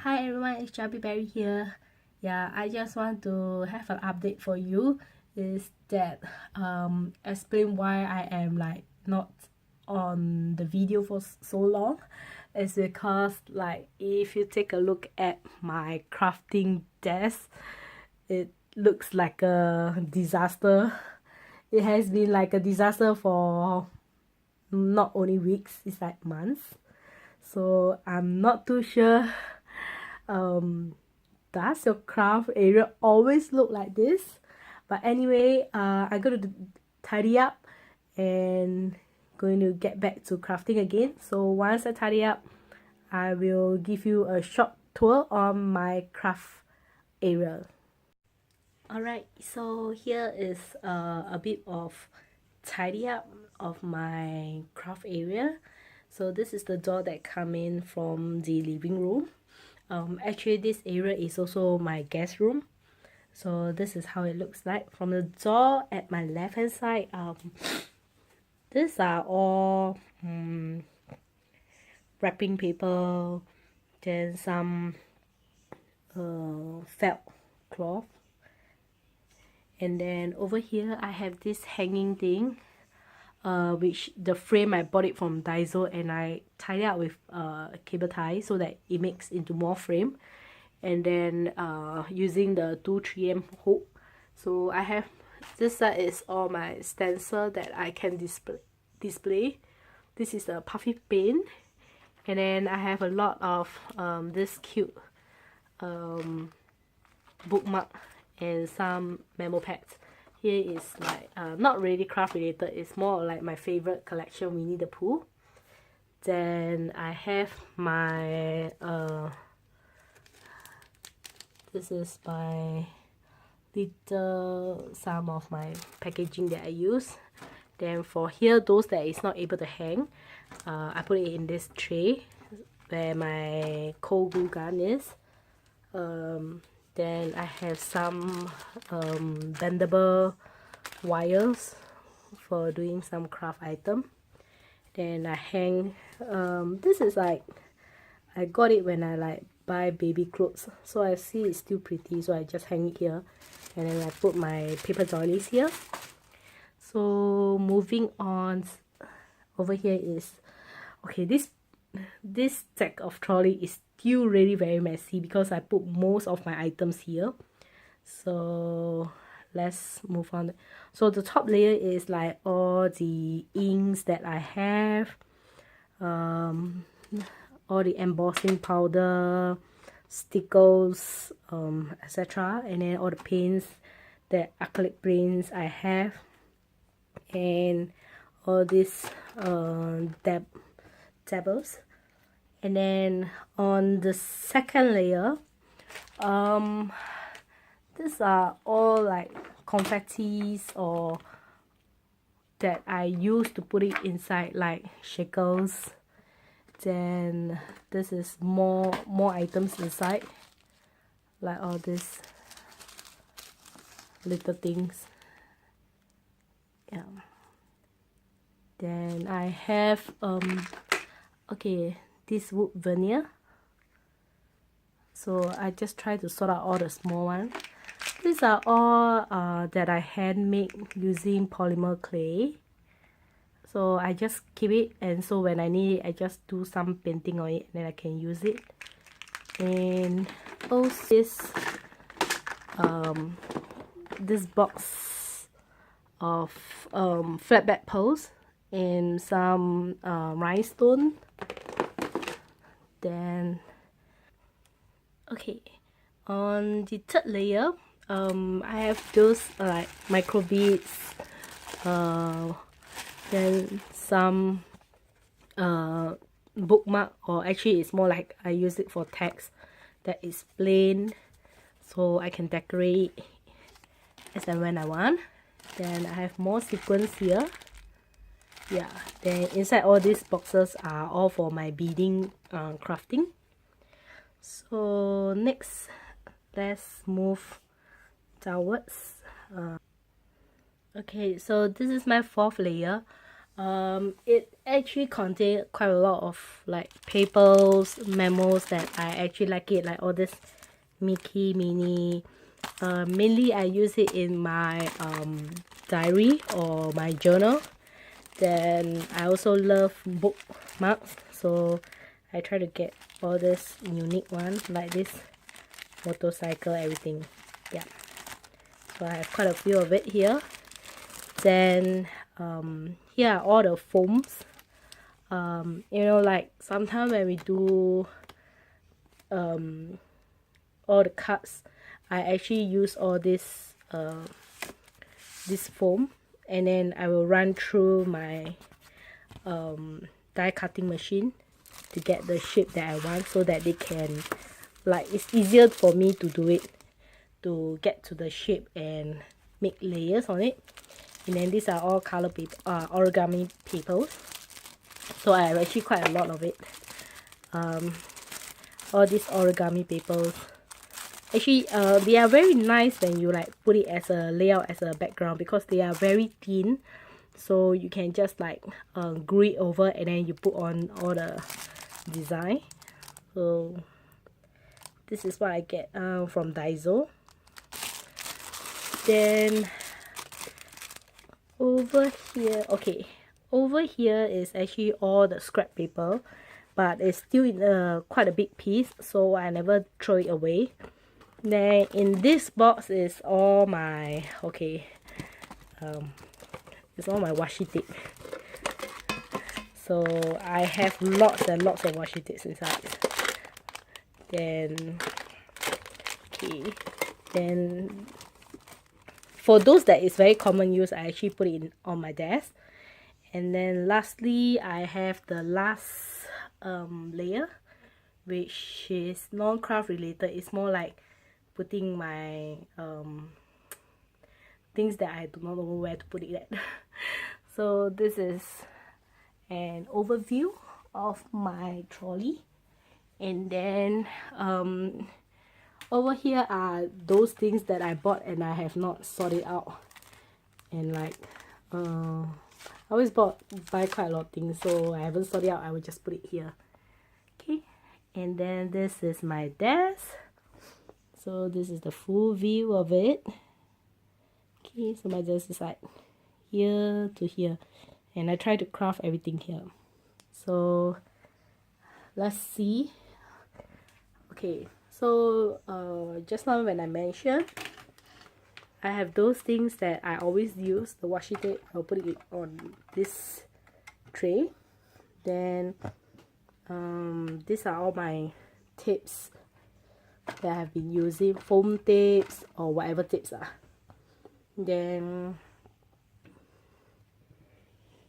Hi everyone, it's Chubby Berry here. Yeah, I just want to have an update for you. Is that explain why I am like not on the video for so long. It's because like if you take a look at my crafting desk, it looks like a disaster. It has been like a disaster for not only weeks, it's like months. So I'm not too sure does your craft area always look like this? But anyway, I'm going to tidy up and going to get back to crafting again. So once I tidy up, I will give you a short tour on my craft area. Alright, so here is a bit of tidy up of my craft area. So this is the door that come in from the living room. Actually this area is also my guest room. So this is how it looks like from the door at my left hand side. These are all wrapping paper, then some felt cloth, and then over here I have this hanging thing, which the frame I bought it from Daiso, and I tied it up with cable tie so that it makes into more frame, and then using the 2-3M hook. So I have this side is all my stencil that I can display. This is a puffy paint, and then I have a lot of this cute bookmark and some memo pads. Here is like not really craft related, it's more like my favorite collection, Winnie the Pooh. Then I have my this is my little some of my packaging that I use. Then for here, those that is not able to hang, I put it in this tray where my cold glue gun is. Then I have some bendable wires for doing some craft item. Then I hang this is like I got it when I like buy baby clothes, so I see it's still pretty, so I just hang it here, and then I put my paper doilies here. So moving on, over here is okay, this stack of trolley is still really very messy because I put most of my items here. So let's move on. So the top layer is like all the inks that I have, all the embossing powder, stickers, etc., and then all the paints, the acrylic paints I have, and all these dabbles. And then on the second layer, these are all like confettis or that I use to put it inside like shakers. Then this is more items inside, like all these little things. Yeah. Then I have okay, this wood veneer. So I just try to sort out all the small ones. These are all that I handmade using polymer clay. So I just keep it, and so when I need it, I just do some painting on it, and then I can use it. And also this box of flatback pearls and some rhinestone. Then okay, on the third layer, I have those like micro beads, then some bookmark, or actually it's more like I use it for text that is plain, so I can decorate as and when I want. Then I have more sequins here. Yeah, then inside all these boxes are all for my beading crafting. So next, let's move downwards. Okay, so this is my fourth layer. It actually contained quite a lot of like papers, memos that I actually like it, like all this Mickey, Minnie. Mainly I use it in my diary or my journal. Then I also love bookmarks, so I try to get all this unique ones like this motorcycle, everything. Yeah, so I have quite a few of it here. Then here are all the foams. You know, like sometimes when we do all the cuts, I actually use all this foam, and then I will run through my die cutting machine to get the shape that I want, so that they can, like, it's easier for me to do it, to get to the shape and make layers on it. And then these are all color paper, origami papers, so I have actually quite a lot of it. All these origami papers, actually they are very nice when you like put it as a layout, as a background, because they are very thin, so you can just like glue it over and then you put on all the design. So this is what I get from Daiso. Then over here, okay, over here is actually all the scrap paper, but it's still in quite a big piece, so I never throw it away. Then in this box is all my, okay, it's all my washi tape. So I have lots and lots of washi tapes inside. Then, okay, then for those that is very common use, I actually put it in on my desk. And then lastly, I have the last layer, which is non-craft related. It's more like putting my things that I do not know where to put it at. So this is an overview of my trolley. And then over here are those things that I bought and I have not sorted out. And like I always buy quite a lot of things, so I haven't sorted out. I will just put it here. Okay, and then this is my desk. So this is the full view of it. Okay, so my desk is like here to here, and I try to craft everything here. So let's see. Okay, so just now when I mentioned, I have those things that I always use, the washi tape. I'll put it on this tray. Then these are all my tapes that I have been using, foam tapes or whatever tapes are. Then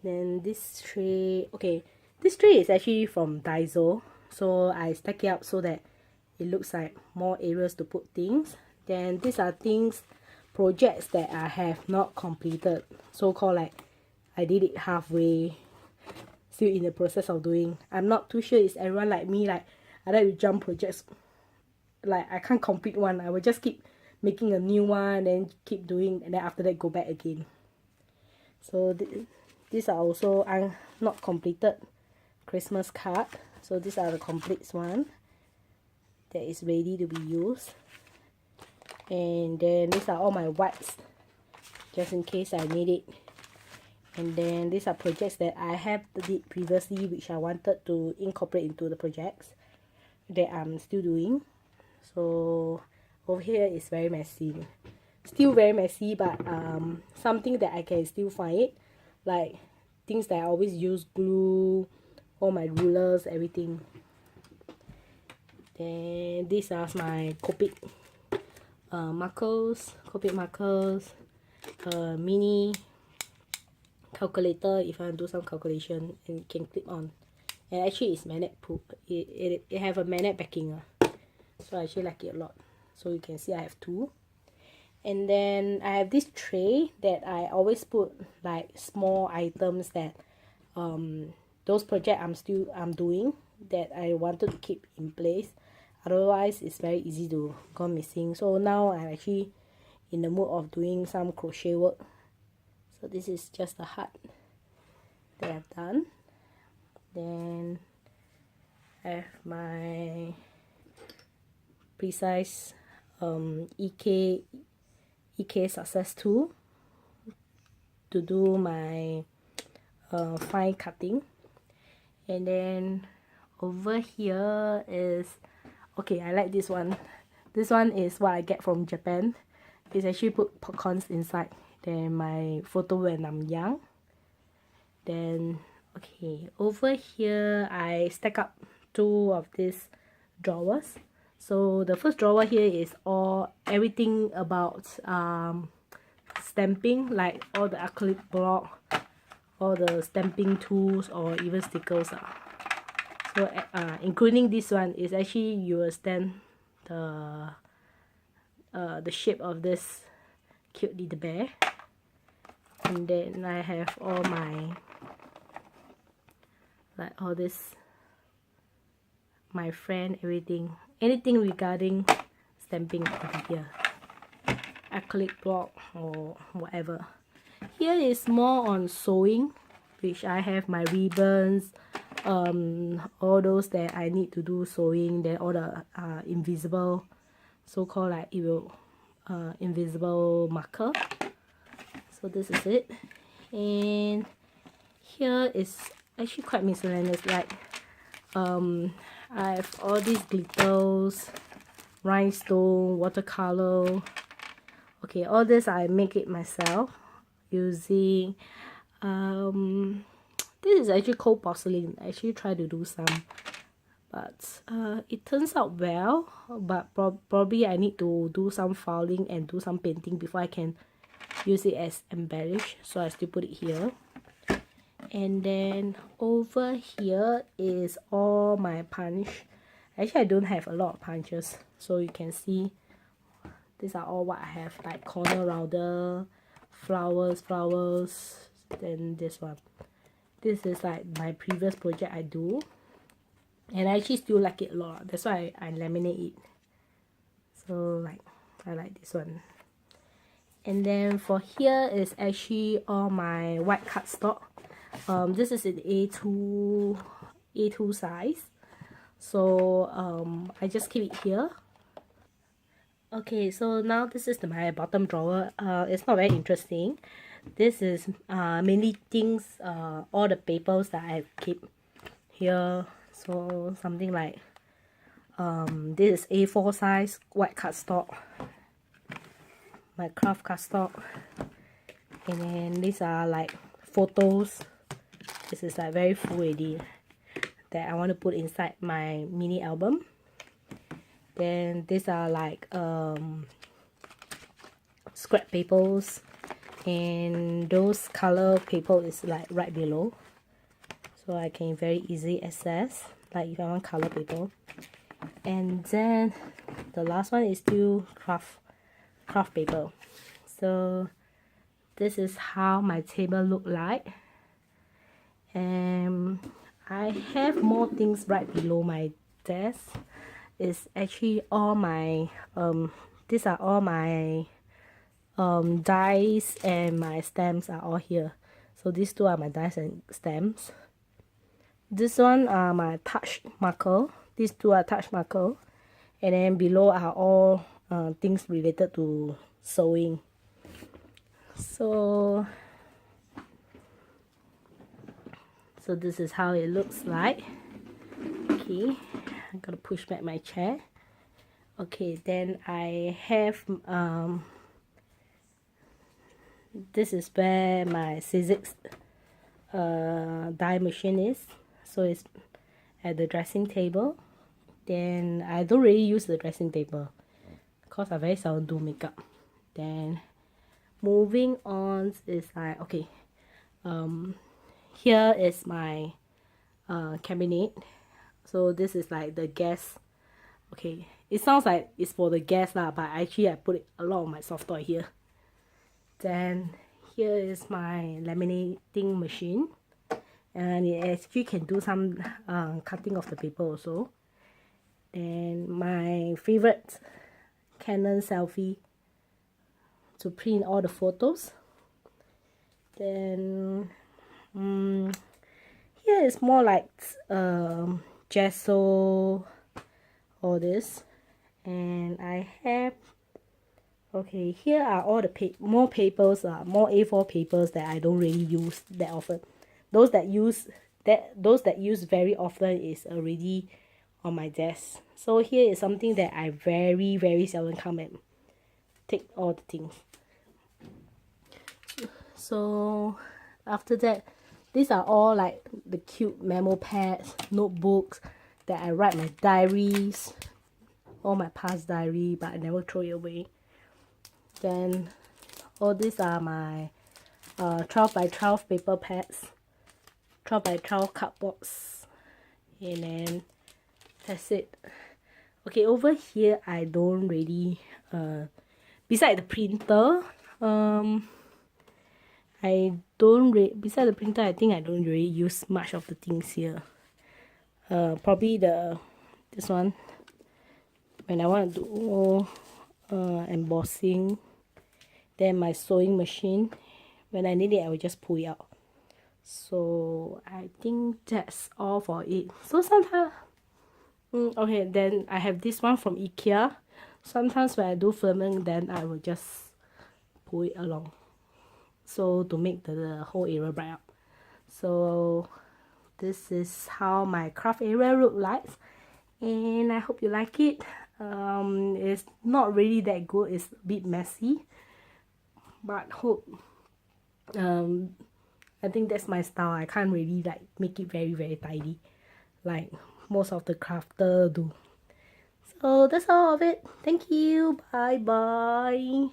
this tray, okay, this tray is actually from Daiso, so I stack it up so that it looks like more areas to put things. Then these are things, projects that I have not completed, so called like I did it halfway, still in the process of doing. I'm not too sure is everyone like me, like I like to jump projects, like I can't complete one, I will just keep making a new one, then keep doing, and then after that go back again. So these are also not completed Christmas card. So these are the complete one that is ready to be used. And then these are all my wipes, just in case I need it. And then these are projects that I have did previously, which I wanted to incorporate into the projects that I'm still doing. So over here is very messy, still very messy, but something that I can still find it, like things that I always use, glue, all my rulers, everything. Then these are my Copic markers, mini calculator if I want to do some calculation, and it can clip on. And actually it's magnet proof. It have a magnet backing, so I actually like it a lot. So you can see I have two. And then I have this tray that I always put like small items that those projects I'm doing that I wanted to keep in place. Otherwise it's very easy to go missing. So now I'm actually in the mood of doing some crochet work. So this is just a heart. that I've done. Then I have my precise EK success tool to do my fine cutting. And then over here is, okay, I like this one. This one is what I get from Japan. It's actually put popcorns inside. Then my photo when I'm young. Then okay, over here I stack up two of these drawers. So the first drawer here is everything about stamping, like all the acrylic block, all the stamping tools, or even stickers. So including this one is actually you will stamp the shape of this cute little bear. And then I have all my, like all this, my friend, anything regarding stamping over here, acrylic block or whatever. Here is more on sewing, which I have my ribbons, all those that I need to do sewing. Then all the invisible, so-called like invisible marker. So this is it. And here is actually quite miscellaneous, like I have all these glitters, rhinestone, watercolor. Okay, all this I make it myself using this is actually cold porcelain. I actually try to do some, but it turns out well, but probably I need to do some filing and do some painting before I can use it as embellish, so I still put it here. And then over here is all my punch. Actually I don't have a lot of punches, so you can see these are all what I have, like corner rounder, flowers, then this one. This is like my previous project I do, and I actually still like it a lot. That's why I laminate it. So like I like this one. And then for here is actually all my white cardstock. This is in A2 size. So I just keep it here. Okay, so now this is my bottom drawer. It's not very interesting. This is mainly things, all the papers that I keep here. So something like this is A4 size white cardstock, my craft cardstock. And then these are like photos. This is like very full already, that I want to put inside my mini album. Then these are like scrap papers, and those color paper is like right below, so I can very easily access, like if I want color paper. And then the last one is still craft paper. So this is how my table look like. And I have more things right below my desk. It's actually all my these are all my dies, and my stamps are all here. So these two are my dies and stamps. This one are my touch marker. These two are touch marker. And then below are all things related to sewing. So this is how it looks like. Okay, I'm gonna push back my chair. Okay, then I have this is where my Sizzix die machine is. So it's at the dressing table. Then I don't really use the dressing table because I very seldom do makeup. Then moving on is like, okay, here is my cabinet. So this is like the gas. Okay, it sounds like it's for the gas lah, but actually I put a lot of my soft toy here. Then here is my laminating machine, and it actually can do some cutting of the paper also. And my favorite Canon selfie to print all the photos. Then here is more like gesso, all this. And I have, okay, here are all the more papers, more A4 papers that I don't really use that often. Those that use very often is already on my desk. So here is something that I very, very seldom come and take all the things. So after that, these are all like the cute memo pads, notebooks that I write my diaries, all my past diary, but I never throw it away. Then all these are my 12 by 12 paper pads, 12 by 12 cardboards, and then that's it. Okay, over here I don't really beside the printer, beside the printer, I think I don't really use much of the things here. Probably this one, when I want to do embossing. Then my sewing machine, when I need it, I will just pull it out. So I think that's all for it. So sometimes, okay, then I have this one from IKEA. Sometimes when I do filming, then I will just pull it along, so to make the whole area bright up. So this is how my craft area look like, and I hope you like it. It's not really that good, it's a bit messy, but hope I think that's my style. I can't really like make it very, very tidy like most of the crafter do. So that's all of it. Thank you. Bye bye.